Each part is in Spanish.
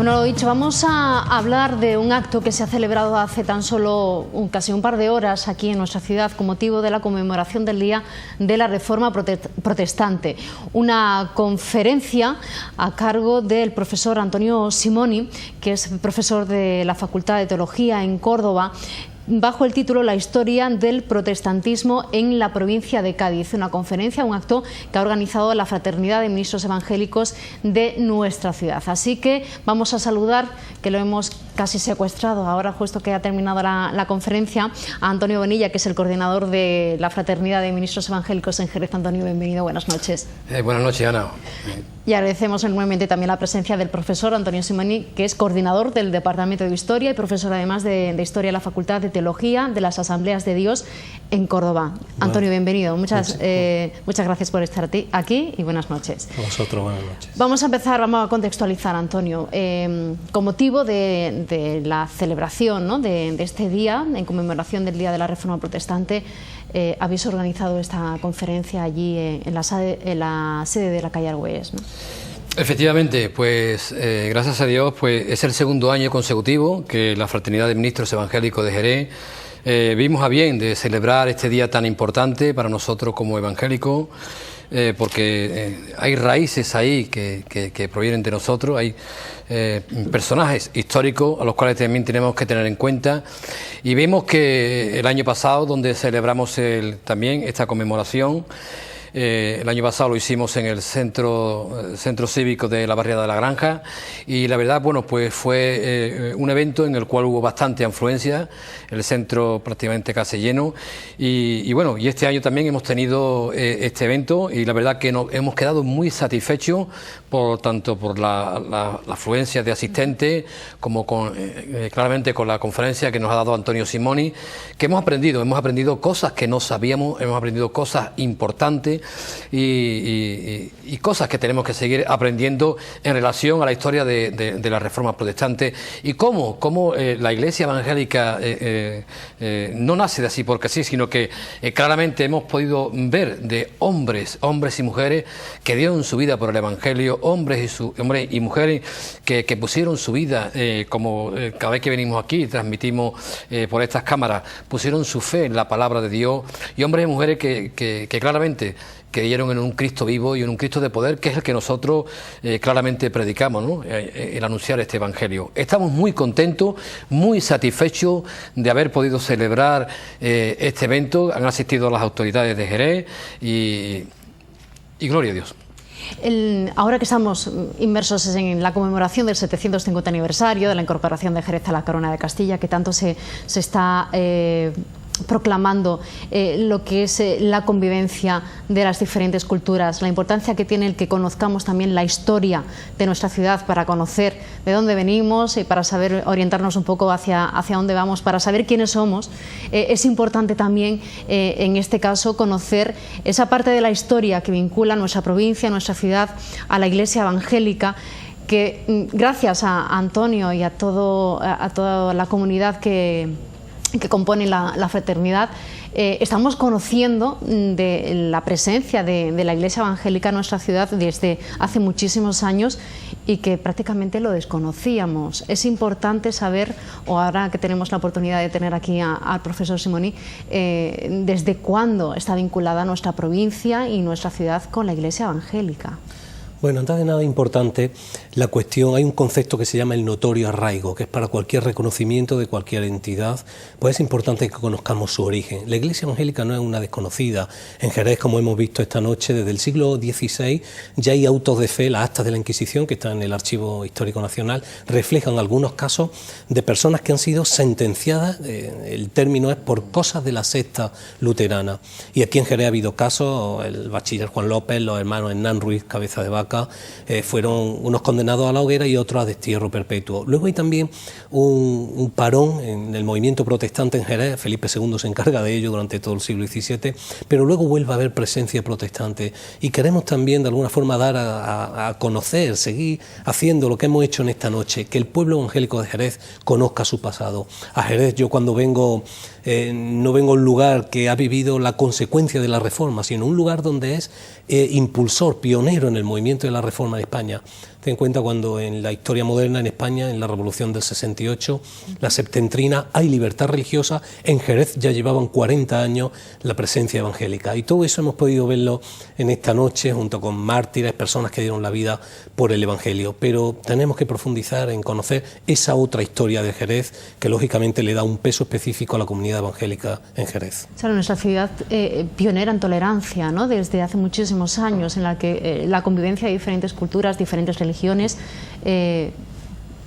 Bueno, lo dicho, vamos a hablar de un acto que se ha celebrado hace tan solo casi un par de horas aquí en nuestra ciudad con motivo de la conmemoración del Día de la Reforma Protestante. Una conferencia a cargo del profesor Antonio Simoni, que es profesor de la Facultad de Teología en Córdoba, bajo el título La historia del protestantismo en la provincia de Cádiz. Una conferencia, un acto que ha organizado la Fraternidad de Ministros Evangélicos de nuestra ciudad. Así que vamos a saludar, que lo hemos casi secuestrado ahora justo que ha terminado la conferencia, a Antonio Bonilla, que es el coordinador de la Fraternidad de Ministros Evangélicos en Jerez. Antonio, bienvenido, buenas noches. Buenas noches, Ana. Y agradecemos enormemente también la presencia del profesor Antonio Simoni, que es coordinador del Departamento de Historia y profesor además de Historia en la Facultad de Teología de las Asambleas de Dios en Córdoba. Antonio, bienvenido. Muchas gracias por estar aquí y buenas noches. A vosotros, buenas noches. Vamos a contextualizar, Antonio. Con motivo de la celebración, ¿no?, de este día, en conmemoración del Día de la Reforma Protestante, habéis organizado esta conferencia allí en la sede de la calle Argüelles, ¿no? Efectivamente, pues gracias a Dios, pues es el segundo año consecutivo que la Fraternidad de Ministros Evangélicos de Jerez vimos a bien de celebrar este día tan importante para nosotros como evangélicos, porque hay raíces ahí que provienen de nosotros, hay personajes históricos a los cuales también tenemos que tener en cuenta, y vimos que el año pasado, donde celebramos también esta conmemoración, el año pasado lo hicimos en el centro cívico de la barriada de la Granja, y la verdad, bueno, pues fue un evento en el cual hubo bastante afluencia, el centro prácticamente casi lleno, y bueno, y este año también hemos tenido este evento, y la verdad que hemos quedado muy satisfechos tanto por la afluencia de asistentes como claramente con la conferencia que nos ha dado Antonio Simoni, que hemos aprendido cosas que no sabíamos, hemos aprendido cosas importantes y cosas que tenemos que seguir aprendiendo en relación a la historia de la Reforma Protestante y cómo la Iglesia evangélica no nace de así porque sí, sino que claramente hemos podido ver de hombres y mujeres que dieron su vida por el Evangelio, hombres y mujeres que pusieron su vida, como cada vez que venimos aquí y transmitimos por estas cámaras, pusieron su fe en la palabra de Dios, y hombres y mujeres que claramente creyeron en un Cristo vivo y en un Cristo de poder, que es el que nosotros claramente predicamos, ¿no?, el anunciar este Evangelio. Estamos muy contentos, muy satisfechos de haber podido celebrar este evento. Han asistido las autoridades de Jerez y gloria a Dios. Ahora que estamos inmersos en la conmemoración del 750 aniversario de la incorporación de Jerez a la Corona de Castilla, que tanto se está proclamando lo que es la convivencia de las diferentes culturas, la importancia que tiene el que conozcamos también la historia de nuestra ciudad para conocer de dónde venimos y para saber orientarnos un poco hacia dónde vamos, para saber quiénes somos. Es importante también, en este caso, conocer esa parte de la historia que vincula nuestra provincia, nuestra ciudad, a la Iglesia evangélica, que gracias a Antonio y a toda la comunidad que compone la fraternidad, estamos conociendo de la presencia de la Iglesia evangélica en nuestra ciudad desde hace muchísimos años y que prácticamente lo desconocíamos. Es importante saber, o ahora que tenemos la oportunidad de tener aquí al profesor Simoni, desde cuándo está vinculada nuestra provincia y nuestra ciudad con la Iglesia evangélica. Bueno, antes de nada importante, la cuestión, hay un concepto que se llama el notorio arraigo, que es para cualquier reconocimiento de cualquier entidad, pues es importante que conozcamos su origen. La Iglesia evangélica no es una desconocida. En Jerez, como hemos visto esta noche, desde el siglo XVI ya hay autos de fe, las actas de la Inquisición, que están en el Archivo Histórico Nacional, reflejan algunos casos de personas que han sido sentenciadas, el término es por cosas de la secta luterana. Y aquí en Jerez ha habido casos, el bachiller Juan López, los hermanos Hernán Ruiz, Cabeza de Vaca, fueron unos condenados a la hoguera y otros a destierro perpetuo. Luego hay también un parón en el movimiento protestante en Jerez. Felipe II se encarga de ello durante todo el siglo XVII, pero luego vuelve a haber presencia protestante y queremos también de alguna forma dar a conocer, seguir haciendo lo que hemos hecho en esta noche, que el pueblo evangélico de Jerez conozca su pasado. A Jerez yo cuando vengo no vengo a un lugar que ha vivido la consecuencia de la Reforma, sino un lugar donde es impulsor, pionero en el movimiento de la Reforma en España. Ten en cuenta cuando en la historia moderna en España, en la Revolución del 68, la septentrina, hay libertad religiosa. En Jerez ya llevaban 40 años la presencia evangélica. Y todo eso hemos podido verlo en esta noche, junto con mártires, personas que dieron la vida por el Evangelio. Pero tenemos que profundizar en conocer esa otra historia de Jerez, que lógicamente le da un peso específico a la comunidad evangélica en Jerez. Claro, nuestra ciudad pionera en tolerancia, ¿no?, desde hace muchísimos años, en la que la convivencia de diferentes culturas, diferentes religiones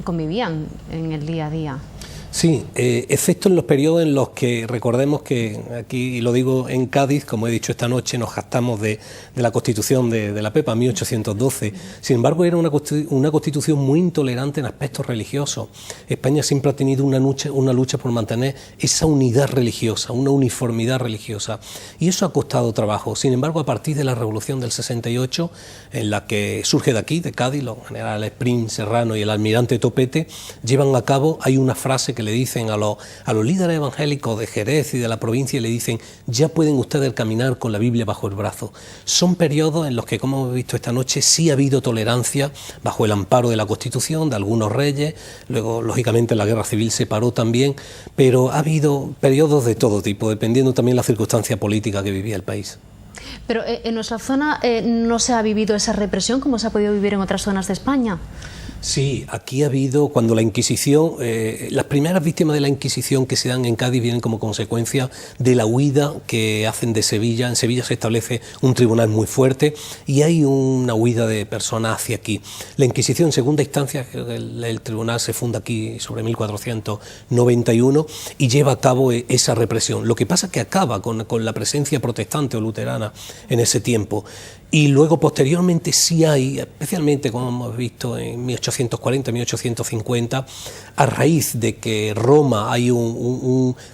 convivían en el día a día. Sí, excepto en los periodos en los que, recordemos que aquí, y lo digo en Cádiz, como he dicho esta noche, nos jactamos de la Constitución de la Pepa, 1812. Sin embargo, era una Constitución muy intolerante en aspectos religiosos. España siempre ha tenido una lucha por mantener esa unidad religiosa, una uniformidad religiosa. Y eso ha costado trabajo. Sin embargo, a partir de la Revolución del 68, en la que surge de aquí, de Cádiz, los generales Prim, Serrano y el almirante Topete, llevan a cabo, hay una frase que le dicen a los líderes evangélicos de Jerez y de la provincia, y le dicen: ya pueden ustedes caminar con la Biblia bajo el brazo. Son periodos en los que, como hemos visto esta noche, sí ha habido tolerancia bajo el amparo de la Constitución, de algunos reyes. Luego, lógicamente, la guerra civil se paró también, pero ha habido periodos de todo tipo, dependiendo también de la circunstancia política que vivía el país. Pero en nuestra zona no se ha vivido esa represión como se ha podido vivir en otras zonas de España. Sí, aquí ha habido, cuando la Inquisición, las primeras víctimas de la Inquisición que se dan en Cádiz vienen como consecuencia de la huida que hacen de Sevilla. En Sevilla se establece un tribunal muy fuerte y hay una huida de personas hacia aquí. La Inquisición en segunda instancia, el tribunal se funda aquí sobre 1491 y lleva a cabo esa represión. Lo que pasa es que acaba con la presencia protestante o luterana en ese tiempo. Y luego, posteriormente, sí hay, especialmente como hemos visto en 1840, 1850, a raíz de que Roma hay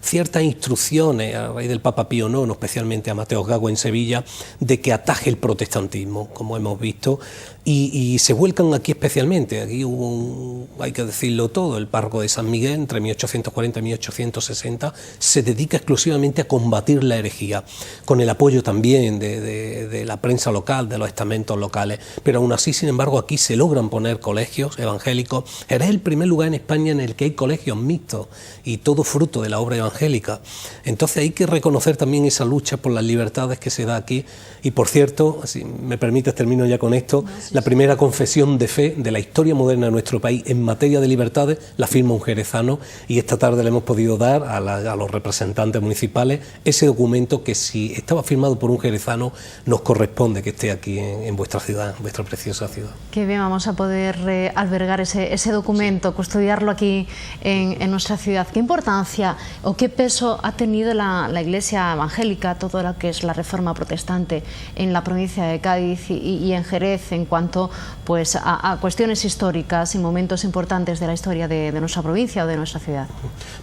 ciertas instrucciones, a raíz del Papa Pío IX, especialmente a Mateo Gago en Sevilla, de que ataje el protestantismo, como hemos visto, y se vuelcan aquí especialmente. Aquí hubo, hay que decirlo todo, el párroco de San Miguel, entre 1840 y 1860, se dedica exclusivamente a combatir la herejía, con el apoyo también de la prensa local, de los estamentos locales, pero aún así, sin embargo, aquí se logran poner colegios evangélicos. Era el primer lugar en España en el que hay colegios mixtos, y todo fruto de la obra evangélica. Entonces hay que reconocer también esa lucha por las libertades que se da aquí. Y por cierto, si me permites, termino ya con esto, la primera confesión de fe de la historia moderna de nuestro país en materia de libertades la firma un jerezano, y esta tarde le hemos podido dar a los representantes municipales ese documento que, si estaba firmado por un jerezano, nos corresponde que esté aquí en vuestra ciudad, en vuestra preciosa ciudad. Qué bien, vamos a poder albergar ese documento, sí, custodiarlo aquí en nuestra ciudad. ¿Qué importancia o qué peso ha tenido la Iglesia evangélica, todo lo que es la reforma protestante en la provincia de Cádiz y en Jerez, en cuanto pues a cuestiones históricas y momentos importantes de la historia de nuestra provincia o de nuestra ciudad?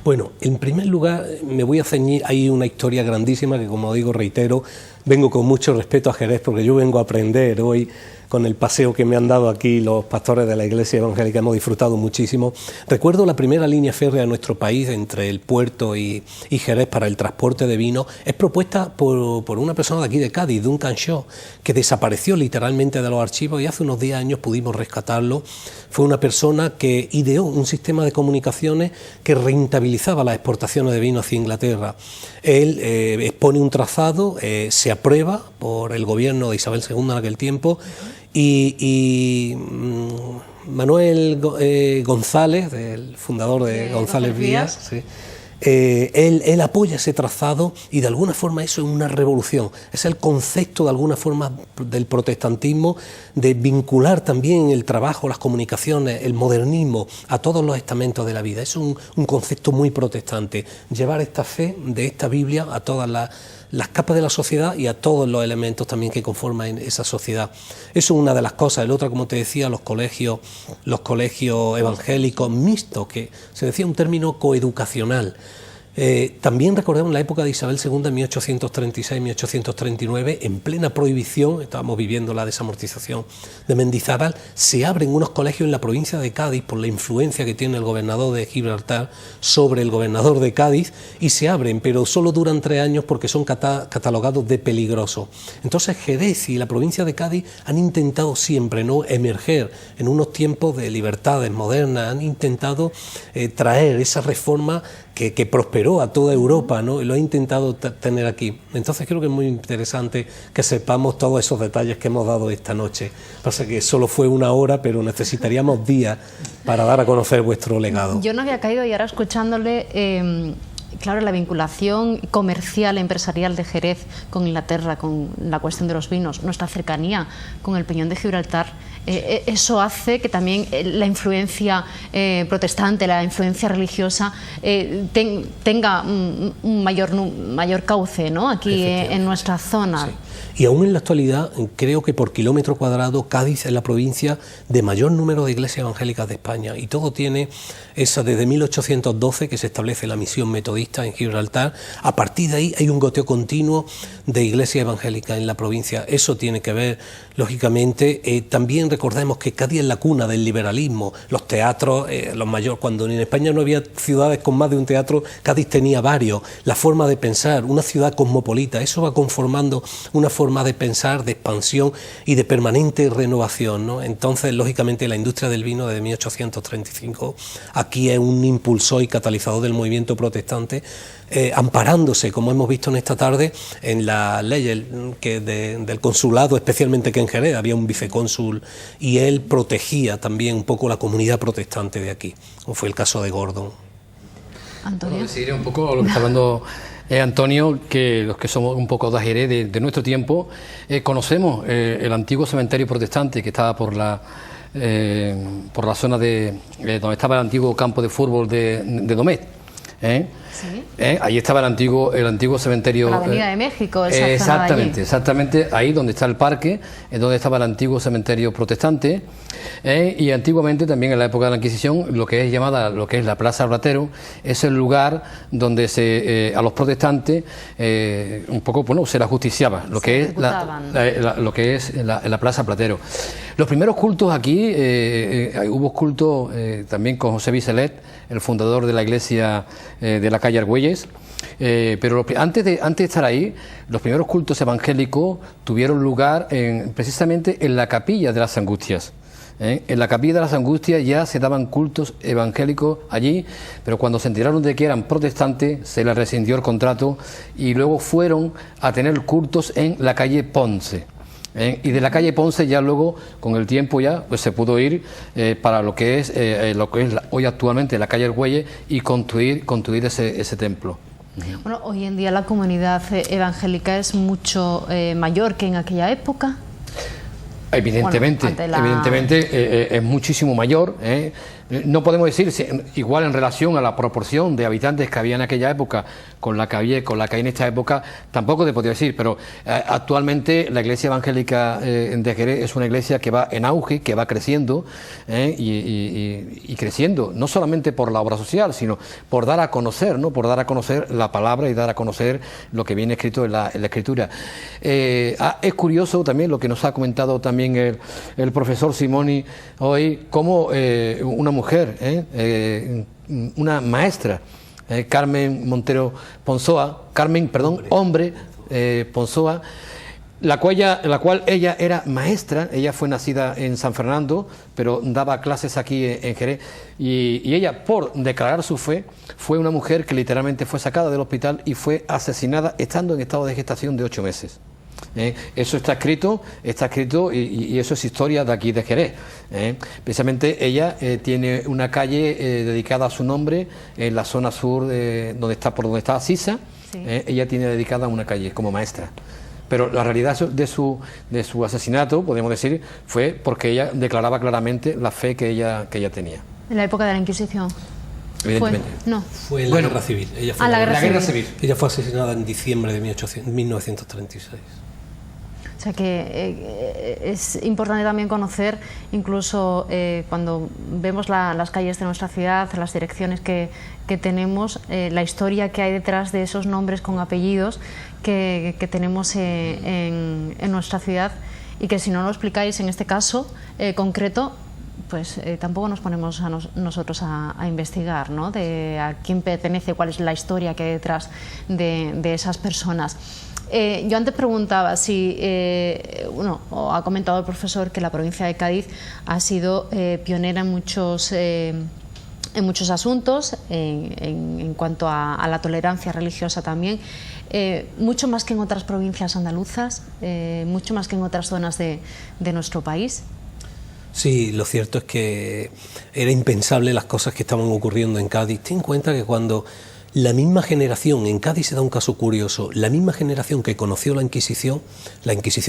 Bueno, en primer lugar me voy a ceñir, hay una historia grandísima que, como digo, reitero, vengo con mucho respeto a Jerez, porque yo vengo a aprender hoy. Con el paseo que me han dado aquí los pastores de la Iglesia Evangélica hemos disfrutado muchísimo. Recuerdo la primera línea férrea de nuestro país entre el puerto y Jerez para el transporte de vino. Es propuesta por una persona de aquí de Cádiz, Duncan Shaw, que desapareció literalmente de los archivos, y hace unos 10 años pudimos rescatarlo. Fue una persona que ideó un sistema de comunicaciones que rentabilizaba las exportaciones de vino hacia Inglaterra. Él expone un trazado, se aprueba por el gobierno de Isabel II en aquel tiempo, y Manuel González, el fundador de González Vías, sí, él apoya ese trazado, y de alguna forma eso es una revolución. Es el concepto de alguna forma del protestantismo, de vincular también el trabajo, las comunicaciones, el modernismo a todos los estamentos de la vida. Es un concepto muy protestante, llevar esta fe de esta Biblia a todas las capas de la sociedad y a todos los elementos también que conforman esa sociedad. Eso es una de las cosas. El otro, como te decía, los colegios evangélicos mixtos, que se decía un término coeducacional. También recordemos la época de Isabel II, en 1836-1839, en plena prohibición, estábamos viviendo la desamortización de Mendizábal, se abren unos colegios en la provincia de Cádiz por la influencia que tiene el gobernador de Gibraltar sobre el gobernador de Cádiz, y se abren, pero solo duran 3 años porque son catalogados de peligrosos. Entonces Jerez y la provincia de Cádiz han intentado siempre, ¿no?, emerger en unos tiempos de libertades modernas, han intentado traer esa reforma que prosperó a toda Europa, ¿no?, y lo ha intentado tener aquí. Entonces creo que es muy interesante que sepamos todos esos detalles que hemos dado esta noche. Pasa que solo fue 1 hora, pero necesitaríamos días para dar a conocer vuestro legado. Yo no había caído, y ahora escuchándole, claro, la vinculación comercial, empresarial de Jerez con Inglaterra, con la cuestión de los vinos, nuestra cercanía con el Peñón de Gibraltar, eso hace que también la influencia protestante, la influencia religiosa tenga un mayor cauce, ¿no?, aquí en nuestra zona. Sí. Y aún en la actualidad, creo que por kilómetro cuadrado Cádiz es la provincia de mayor número de iglesias evangélicas de España, y todo tiene esa, desde 1812 que se establece la misión metodista en Gibraltar. A partir de ahí hay un goteo continuo de iglesias evangélicas en la provincia. Eso tiene que ver, lógicamente, también recordemos que Cádiz es la cuna del liberalismo, los teatros, los mayores, cuando en España no había ciudades con más de un teatro, Cádiz tenía varios, la forma de pensar, una ciudad cosmopolita, eso va conformando una forma de pensar, de expansión y de permanente renovación, ¿no? Entonces, lógicamente, la industria del vino desde 1835 aquí es un impulsor y catalizador del movimiento protestante, amparándose, como hemos visto en esta tarde, en la ley del consulado, especialmente que en Jerez había un vicecónsul y él protegía también un poco la comunidad protestante de aquí, como fue el caso de Gordon. Antonio. Bueno, seguiré un poco lo que está hablando Antonio, que los que somos un poco de Jerez de nuestro tiempo, conocemos el antiguo cementerio protestante que estaba por la zona de donde estaba el antiguo campo de fútbol de Domet. ¿Sí? Ahí estaba el antiguo cementerio. La Avenida de México, esa exactamente, ahí donde está el parque, es donde estaba el antiguo cementerio protestante. Y antiguamente, también en la época de la Inquisición, lo que es la Plaza Platero, es el lugar donde a los protestantes un poco, bueno, se la justiciaba, lo que es la Plaza Platero. Los primeros cultos aquí, hubo cultos también con José Bicelet, el fundador de la iglesia de la calle Argüelles, pero antes de estar ahí, los primeros cultos evangélicos tuvieron lugar precisamente en la capilla de las Angustias. En la capilla de las Angustias ya se daban cultos evangélicos allí, pero cuando se enteraron de que eran protestantes se les rescindió el contrato y luego fueron a tener cultos en la calle Ponce. Y de la calle Ponce ya luego, con el tiempo ya, pues se pudo ir para lo que es hoy actualmente la calle Argüelles y construir ese templo. Bueno, hoy en día la comunidad evangélica es mucho mayor que en aquella época. Evidentemente, es muchísimo mayor. No podemos decir igual en relación a la proporción de habitantes que había en aquella época con la que hay en esta época, tampoco te podría decir, pero actualmente la iglesia evangélica de Jerez es una iglesia que va en auge, que va creciendo y creciendo, no solamente por la obra social, sino por dar a conocer, ¿no?, por dar a conocer la palabra y dar a conocer lo que viene escrito en la Escritura. Es curioso también lo que nos ha comentado también el profesor Simoni hoy, cómo una mujer, una maestra, Carmen Montero Ponzoa, Ponzoa, la cual ella era maestra. Ella fue nacida en San Fernando, pero daba clases aquí en Jerez, y ella, por declarar su fe, fue una mujer que literalmente fue sacada del hospital y fue asesinada estando en estado de gestación de 8 meses. Eso está escrito y eso es historia de aquí de Jerez. Precisamente ella tiene una calle dedicada a su nombre en la zona sur por donde está Sisa. Sí. Ella tiene dedicada una calle como maestra. Pero la realidad de su asesinato, podemos decir, fue porque ella declaraba claramente la fe que ella tenía. En la época de la Inquisición. Evidentemente. Fue en la guerra civil. Ella fue la guerra civil. Ella fue asesinada en diciembre de 1936. O sea que es importante también conocer, incluso cuando vemos las calles de nuestra ciudad, las direcciones que tenemos, la historia que hay detrás de esos nombres con apellidos que tenemos en nuestra ciudad, y que si no lo explicáis en este caso concreto, pues tampoco nos ponemos nosotros a investigar, ¿no? De a quién pertenece, cuál es la historia que hay detrás de esas personas. Yo antes preguntaba si, o ha comentado el profesor que la provincia de Cádiz ha sido pionera en muchos asuntos, en cuanto a la tolerancia religiosa también, mucho más que en otras provincias andaluzas, mucho más que en otras zonas de nuestro país. Sí, lo cierto es que era impensable las cosas que estaban ocurriendo en Cádiz. Ten en cuenta que cuando la misma generación, en Cádiz se da un caso curioso, la misma generación que conoció la Inquisición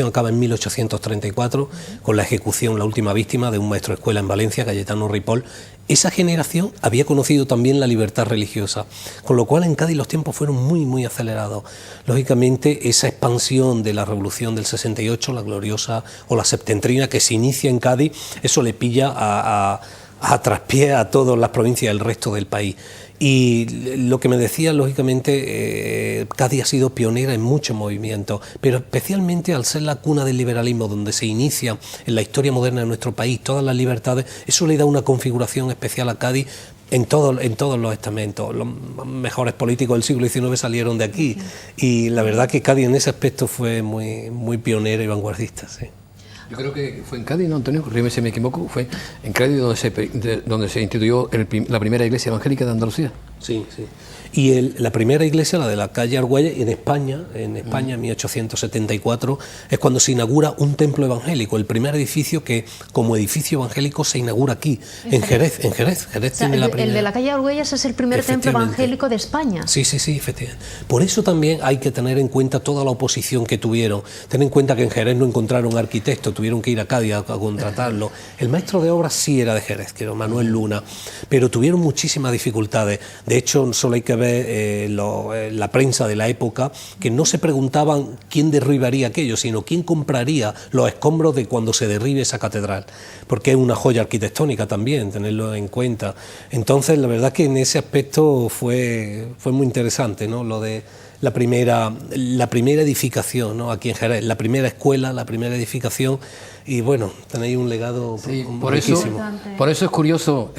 acaba en 1834 con la ejecución, la última víctima de un maestro de escuela en Valencia, Cayetano Ripoll. Esa generación había conocido también la libertad religiosa, con lo cual en Cádiz los tiempos fueron muy, muy acelerados. Lógicamente, esa expansión de la Revolución del 68, la gloriosa o la septentrina que se inicia en Cádiz, eso le pilla a traspié a todas las provincias del resto del país. Y lo que me decía, lógicamente, Cádiz ha sido pionera en muchos movimientos, pero especialmente al ser la cuna del liberalismo, donde se inicia en la historia moderna de nuestro país todas las libertades, eso le da una configuración especial a Cádiz en todos los estamentos. Los mejores políticos del siglo XIX salieron de aquí, y la verdad que Cádiz en ese aspecto fue muy, muy pionera y vanguardista, sí. Yo creo que fue en Cádiz, ¿no, Antonio? Corrígeme si me equivoco. Fue en Cádiz donde se instituyó la primera iglesia evangélica de Andalucía. Sí, sí. Y la primera iglesia, la de la calle Argüelles, en España, en 1874, es cuando se inaugura un templo evangélico, el primer edificio que como edificio evangélico se inaugura aquí, en Jerez. Jerez o sea, tiene la primera. El de la calle Argüelles es el primer templo evangélico de España. Sí, sí, sí, efectivamente. Por eso también hay que tener en cuenta toda la oposición que tuvieron. Ten en cuenta que en Jerez no encontraron arquitecto, tuvieron que ir a Cádiz a contratarlo. El maestro de obras sí era de Jerez, que era Manuel Luna, pero tuvieron muchísimas dificultades. De hecho, solo hay que ver la prensa de la época, que no se preguntaban quién derribaría aquello, sino quién compraría los escombros de cuando se derribe esa catedral, porque es una joya arquitectónica también, tenerlo en cuenta. Entonces, la verdad que en ese aspecto fue muy interesante, ¿no? Lo de la primera edificación, ¿no? Aquí en Jerez, la primera escuela, la primera edificación, y bueno, tenéis un legado riquísimo. Por eso es curioso,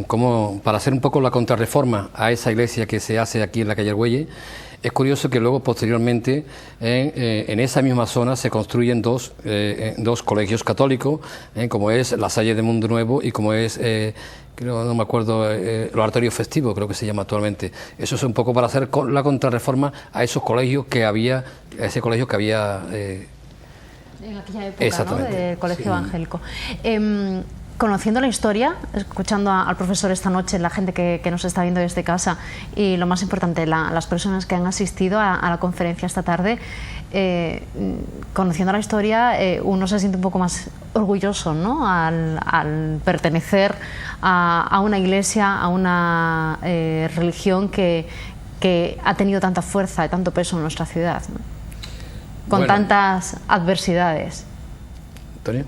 como para hacer un poco la contrarreforma a esa iglesia que se hace aquí en la calle Argüelles, es curioso que luego posteriormente en esa misma zona se construyen dos colegios católicos, como es La Salle de Mundo Nuevo y como es creo, no me acuerdo, el oratorio festivo, creo que se llama actualmente. Eso es un poco para hacer la contrarreforma a esos colegios que había, en aquella época, ¿no?, del colegio evangélico. Conociendo la historia, escuchando al profesor esta noche, la gente que nos está viendo desde casa, y lo más importante, las personas que han asistido a la conferencia esta tarde, conociendo la historia, uno se siente un poco más orgulloso, ¿no?, al pertenecer a una iglesia, a una religión que ha tenido tanta fuerza y tanto peso en nuestra ciudad, ¿no?, con tantas adversidades. ¿Antonio?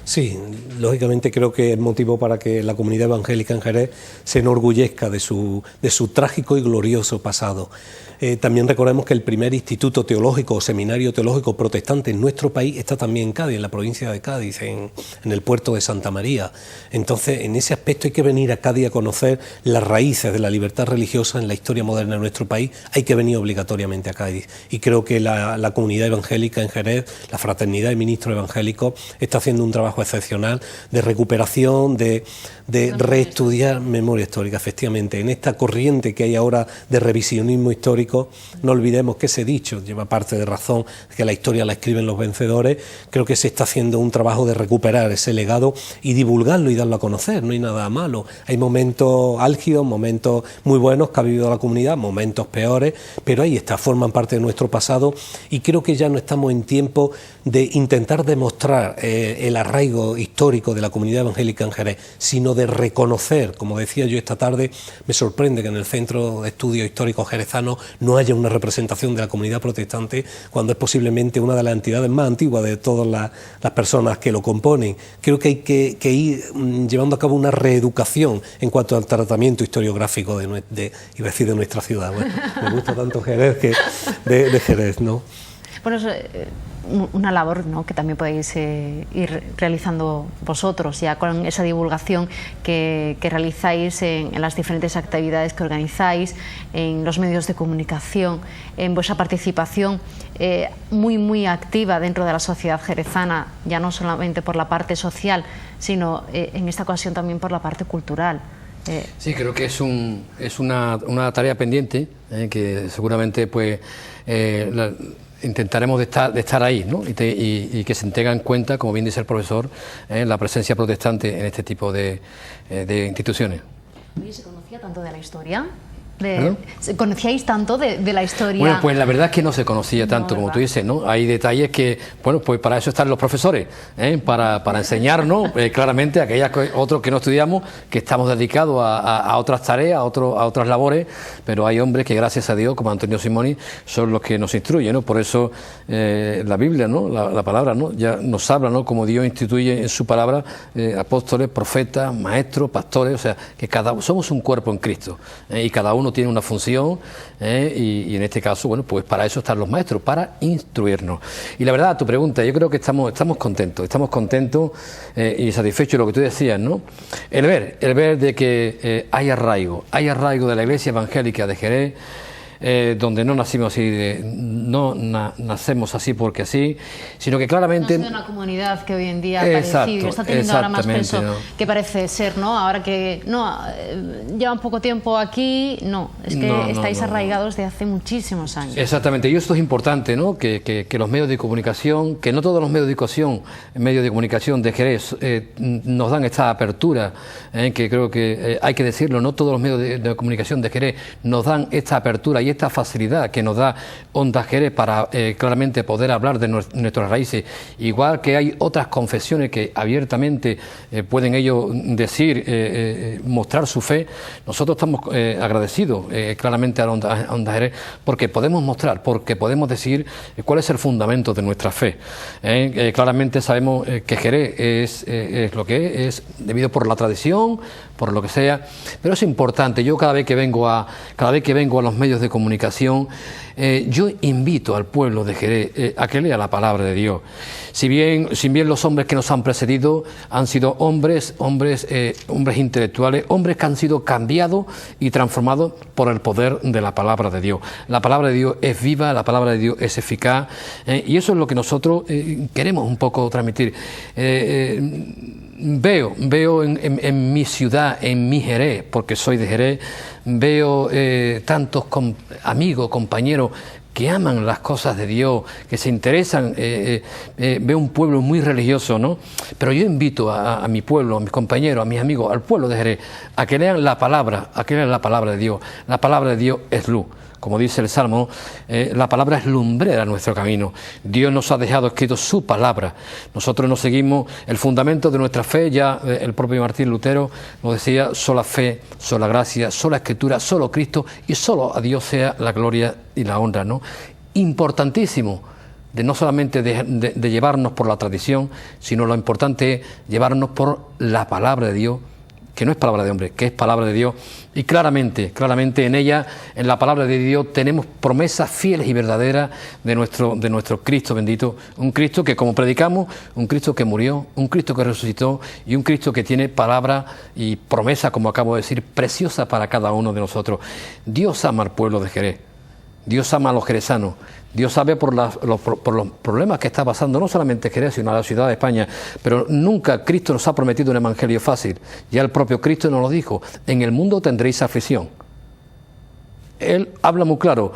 Sí, lógicamente creo que es motivo para que la comunidad evangélica en Jerez se enorgullezca de su trágico y glorioso pasado. También recordemos que el primer instituto teológico o seminario teológico protestante en nuestro país está también en Cádiz, en la provincia de Cádiz, en el puerto de Santa María. Entonces, en ese aspecto hay que venir a Cádiz a conocer las raíces de la libertad religiosa en la historia moderna de nuestro país. Hay que venir obligatoriamente a Cádiz. Y creo que la comunidad evangélica en Jerez, la Fraternidad de Ministros Evangélicos, está haciendo un trabajo excepcional de recuperación, de reestudiar memoria histórica, efectivamente. En esta corriente que hay ahora de revisionismo histórico, no olvidemos que ese dicho lleva parte de razón, que la historia la escriben los vencedores. Creo que se está haciendo un trabajo de recuperar ese legado y divulgarlo y darlo a conocer. No hay nada malo. Hay momentos álgidos, momentos muy buenos que ha vivido la comunidad, momentos peores, pero ahí está, forman parte de nuestro pasado, y creo que ya no estamos en tiempo de intentar demostrar el arraigo arraigo histórico de la comunidad evangélica en Jerez, sino de reconocer, como decía yo esta tarde, me sorprende que en el Centro de Estudios Históricos Jerezanos no haya una representación de la comunidad protestante, cuando es posiblemente una de las entidades más antiguas de todas las personas que lo componen. Creo que hay que ir llevando a cabo una reeducación en cuanto al tratamiento historiográfico iba a decir de nuestra ciudad. Bueno, me gusta tanto Jerez que de Jerez, ¿no? Bueno, es una labor, ¿no?, que también podéis ir realizando vosotros, ya con esa divulgación que realizáis en las diferentes actividades que organizáis, en los medios de comunicación, en vuestra participación muy activa dentro de la sociedad jerezana, ya no solamente por la parte social, sino en esta ocasión también por la parte cultural. Sí, creo que es una tarea pendiente, que seguramente pues intentaremos de estar ahí, ¿no? y que se tenga en cuenta, como bien dice el profesor, la presencia protestante en este tipo de instituciones. Oye, ¿se conocía tanto de la historia? ¿Conocíais tanto de la historia? Bueno, pues la verdad es que no se conocía tanto, como tú dices, ¿no? Hay detalles que, bueno, pues para eso están los profesores, para enseñarnos claramente a aquellas otros que no estudiamos, que estamos dedicados a otras tareas, a otras labores, pero hay hombres que, gracias a Dios, como Antonio Simoni, son los que nos instruyen, ¿no? Por eso la Biblia, ¿no?, la palabra, ¿no?, ya nos habla, ¿no?, como Dios instituye en su palabra apóstoles, profetas, maestros, pastores, o sea, que somos un cuerpo en Cristo, y cada uno tiene una función, y en este caso, bueno, pues para eso están los maestros, para instruirnos. Y la verdad, a tu pregunta, yo creo que estamos contentos y satisfechos de lo que tú decías, ¿no? El ver de que hay arraigo de la Iglesia Evangélica de Jerez, donde no nacimos así, nacemos así porque así, sino que claramente... No ha sido una comunidad que hoy en día ha parecido, está teniendo ahora más peso, ¿no?, que parece ser, ¿no? Ahora que llevan poco tiempo aquí, es que estáis arraigados de hace muchísimos años. Exactamente, y esto es importante, ¿no?, que los medios de comunicación, que no todos los medios de comunicación de Jerez nos dan esta apertura, que creo que hay que decirlo, no todos los medios de comunicación de Jerez nos dan esta apertura y esta facilidad que nos da Onda Jerez para claramente poder hablar de nuestras raíces, igual que hay otras confesiones que abiertamente pueden ellos decir, mostrar su fe. Nosotros estamos agradecidos claramente a Onda Jerez porque podemos mostrar, porque podemos decir cuál es el fundamento de nuestra fe. Claramente sabemos que Jerez es lo que es debido por la tradición, por lo que sea, pero es importante. Yo cada vez que vengo a los medios de comunicación, yo invito al pueblo de Jerez a que lea la palabra de Dios. Si bien los hombres que nos han precedido han sido hombres intelectuales, hombres que han sido cambiados y transformados por el poder de la palabra de Dios. La palabra de Dios es viva, la palabra de Dios es eficaz, y eso es lo que nosotros queremos un poco transmitir. Veo en mi ciudad, en mi Jerez, porque soy de Jerez, veo tantos amigos, compañeros que aman las cosas de Dios, que se interesan, veo un pueblo muy religioso, ¿no? Pero yo invito a mi pueblo, a mis compañeros, a mis amigos, al pueblo de Jerez, a que lean la palabra de Dios. La palabra de Dios es luz. Como dice el Salmo, la palabra es lumbrera a nuestro camino. Dios nos ha dejado escrito su palabra. Nosotros nos seguimos el fundamento de nuestra fe. Ya el propio Martín Lutero nos decía: sola fe, sola gracia, sola escritura, solo Cristo, y solo a Dios sea la gloria y la honra, ¿no? Importantísimo de no solamente de llevarnos por la tradición, sino lo importante es llevarnos por la palabra de Dios, que no es palabra de hombre, que es palabra de Dios, y claramente en ella, en la palabra de Dios, tenemos promesas fieles y verdaderas de nuestro Cristo bendito, un Cristo que, como predicamos, un Cristo que murió, un Cristo que resucitó, y un Cristo que tiene palabra y promesa, como acabo de decir, preciosa para cada uno de nosotros. Dios ama al pueblo de Jerez, Dios ama a los jerezanos. Dios sabe por los problemas que está pasando, no solamente Jerez, sino a la ciudad de España, pero nunca Cristo nos ha prometido un evangelio fácil. Ya el propio Cristo nos lo dijo: en el mundo tendréis aflicción. Él habla muy claro,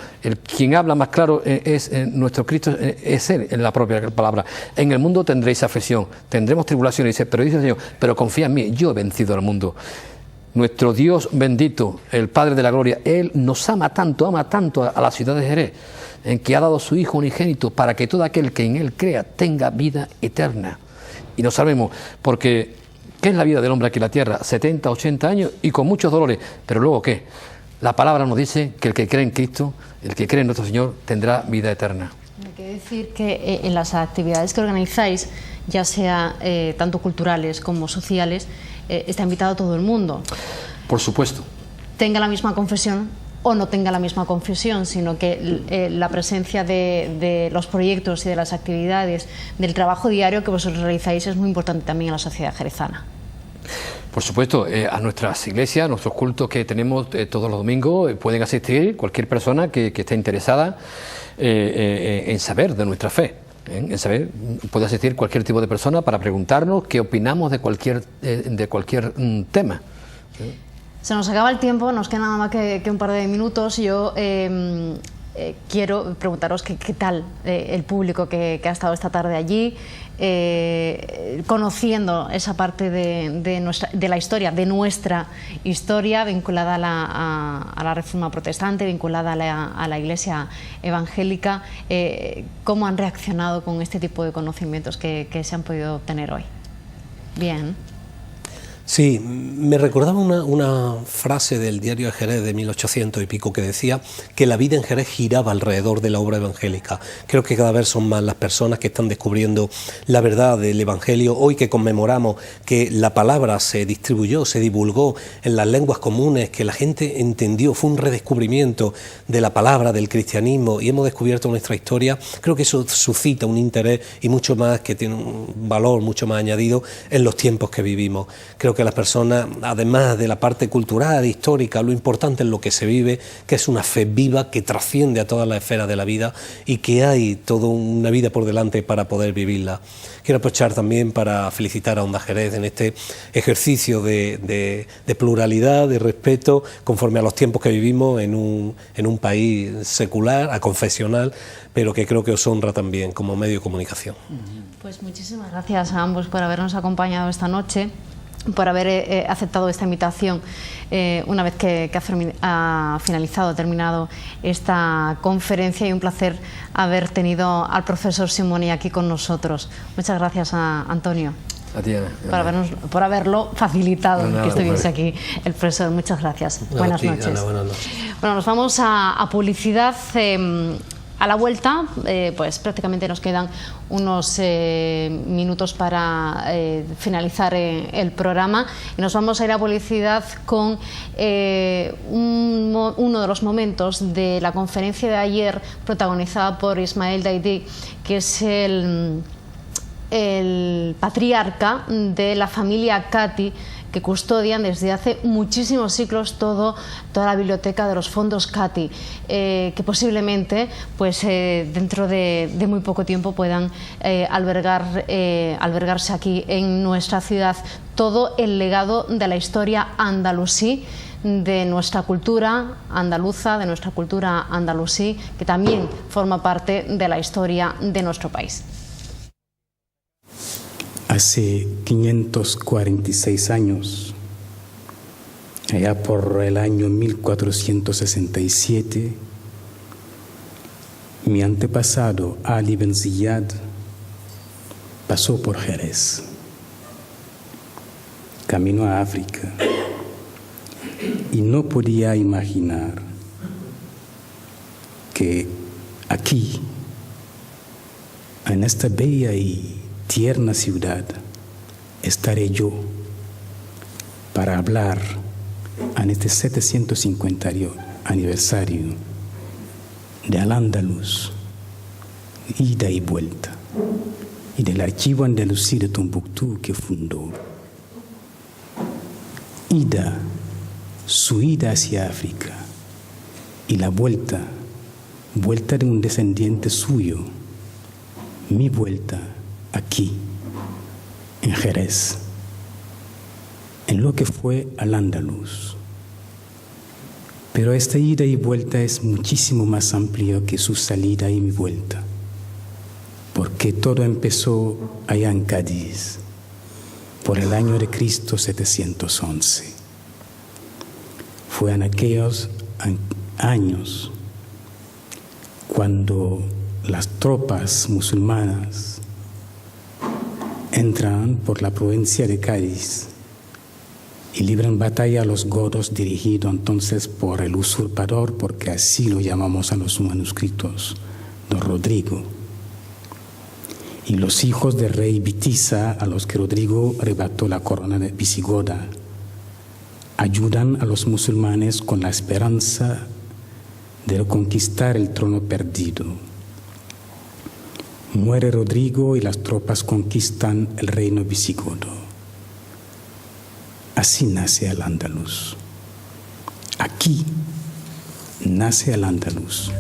quien habla más claro es nuestro Cristo, es Él en la propia palabra. En el mundo tendréis aflicción, tendremos tribulación, pero dice el Señor: pero confía en mí, yo he vencido al mundo. Nuestro Dios bendito, el Padre de la Gloria, Él nos ama tanto a la ciudad de Jerez, en que ha dado su Hijo unigénito para que todo aquel que en Él crea tenga vida eterna. y no sabemos, porque ¿qué es la vida del hombre aquí en la tierra? 70, 80 años y con muchos dolores, pero luego ¿qué? La palabra nos dice que el que cree en Cristo, el que cree en nuestro Señor, tendrá vida eterna. Hay que decir que en las actividades que organizáis, ya sea tanto culturales como sociales, está invitado todo el mundo. Por supuesto. Tenga la misma confesión o no tenga la misma confesión, sino que la presencia de los proyectos y de las actividades, del trabajo diario que vosotros realizáis es muy importante también en la sociedad jerezana. Por supuesto, a nuestras iglesias, a nuestros cultos que tenemos todos los domingos, pueden asistir cualquier persona que esté interesada en saber de nuestra fe. En saber, puede asistir cualquier tipo de persona para preguntarnos qué opinamos de cualquier tema. Se nos acaba el tiempo, nos queda nada más que un par de minutos. Yo quiero preguntaros qué tal el público que ha estado esta tarde allí, conociendo esa parte de la historia, de nuestra historia vinculada a la Reforma Protestante, vinculada a la Iglesia evangélica. ¿Cómo han reaccionado con este tipo de conocimientos que se han podido obtener hoy? Bien. Sí, me recordaba una frase del diario de Jerez de 1800 y pico que decía que la vida en Jerez giraba alrededor de la obra evangélica. Creo que cada vez son más las personas que están descubriendo la verdad del Evangelio. Hoy que conmemoramos que la palabra se distribuyó, se divulgó en las lenguas comunes, que la gente entendió, fue un redescubrimiento de la palabra, del cristianismo, y hemos descubierto nuestra historia, creo que eso suscita un interés y mucho más, que tiene un valor mucho más añadido en los tiempos que vivimos. Creo que las personas, además de la parte cultural, histórica, lo importante es lo que se vive, que es una fe viva que trasciende a todas las esferas de la vida y que hay toda una vida por delante para poder vivirla. Quiero aprovechar también para felicitar a Onda Jerez en este ejercicio de pluralidad, de respeto, conforme a los tiempos que vivimos en un país secular, aconfesional, pero que creo que os honra también como medio de comunicación. Pues muchísimas gracias a ambos por habernos acompañado esta noche, por haber aceptado esta invitación una vez que ha terminado esta conferencia, y un placer haber tenido al profesor Simoni aquí con nosotros. Muchas gracias a Antonio. A ti, Ana. Por haberlo facilitado, nada, que estuviese aquí el profesor. Muchas gracias. Buenas noches. Ana, buenas noches. Bueno, nos vamos a publicidad. A la vuelta, pues prácticamente nos quedan unos minutos para finalizar el programa, y nos vamos a ir a publicidad con uno de los momentos de la conferencia de ayer, protagonizada por Ismael Daidí, que es el patriarca de la familia Cati, que custodian desde hace muchísimos siglos toda la biblioteca de los fondos Cati, que posiblemente pues, dentro de muy poco tiempo puedan albergarse aquí en nuestra ciudad todo el legado de la historia andalusí, de nuestra cultura andaluza, de nuestra cultura andalusí, que también forma parte de la historia de nuestro país. Hace 546 años, allá por el año 1467, mi antepasado Ali Ben Ziyad pasó por Jerez, camino a África, y no podía imaginar que aquí, en esta bella y tierna ciudad, estaré yo para hablar en este 750 aniversario de Al-Ándalus, ida y vuelta, y del archivo andalusí de Tombuctú que fundó. Su ida hacia África, y la vuelta de un descendiente suyo, mi vuelta aquí, en Jerez, en lo que fue Al-Ándalus. Pero esta ida y vuelta es muchísimo más amplio que su salida y mi vuelta, porque todo empezó allá en Cádiz, por el año de Cristo 711. Fue en aquellos años cuando las tropas musulmanas entran por la provincia de Cádiz y libran batalla a los godos, dirigido entonces por el usurpador, porque así lo llamamos a los manuscritos, don Rodrigo. Y los hijos del rey Bitiza, a los que Rodrigo arrebató la corona visigoda, ayudan a los musulmanes con la esperanza de reconquistar el trono perdido. Muere Rodrigo y las tropas conquistan el reino visigodo. Así nace el Andaluz. Aquí nace el Andaluz.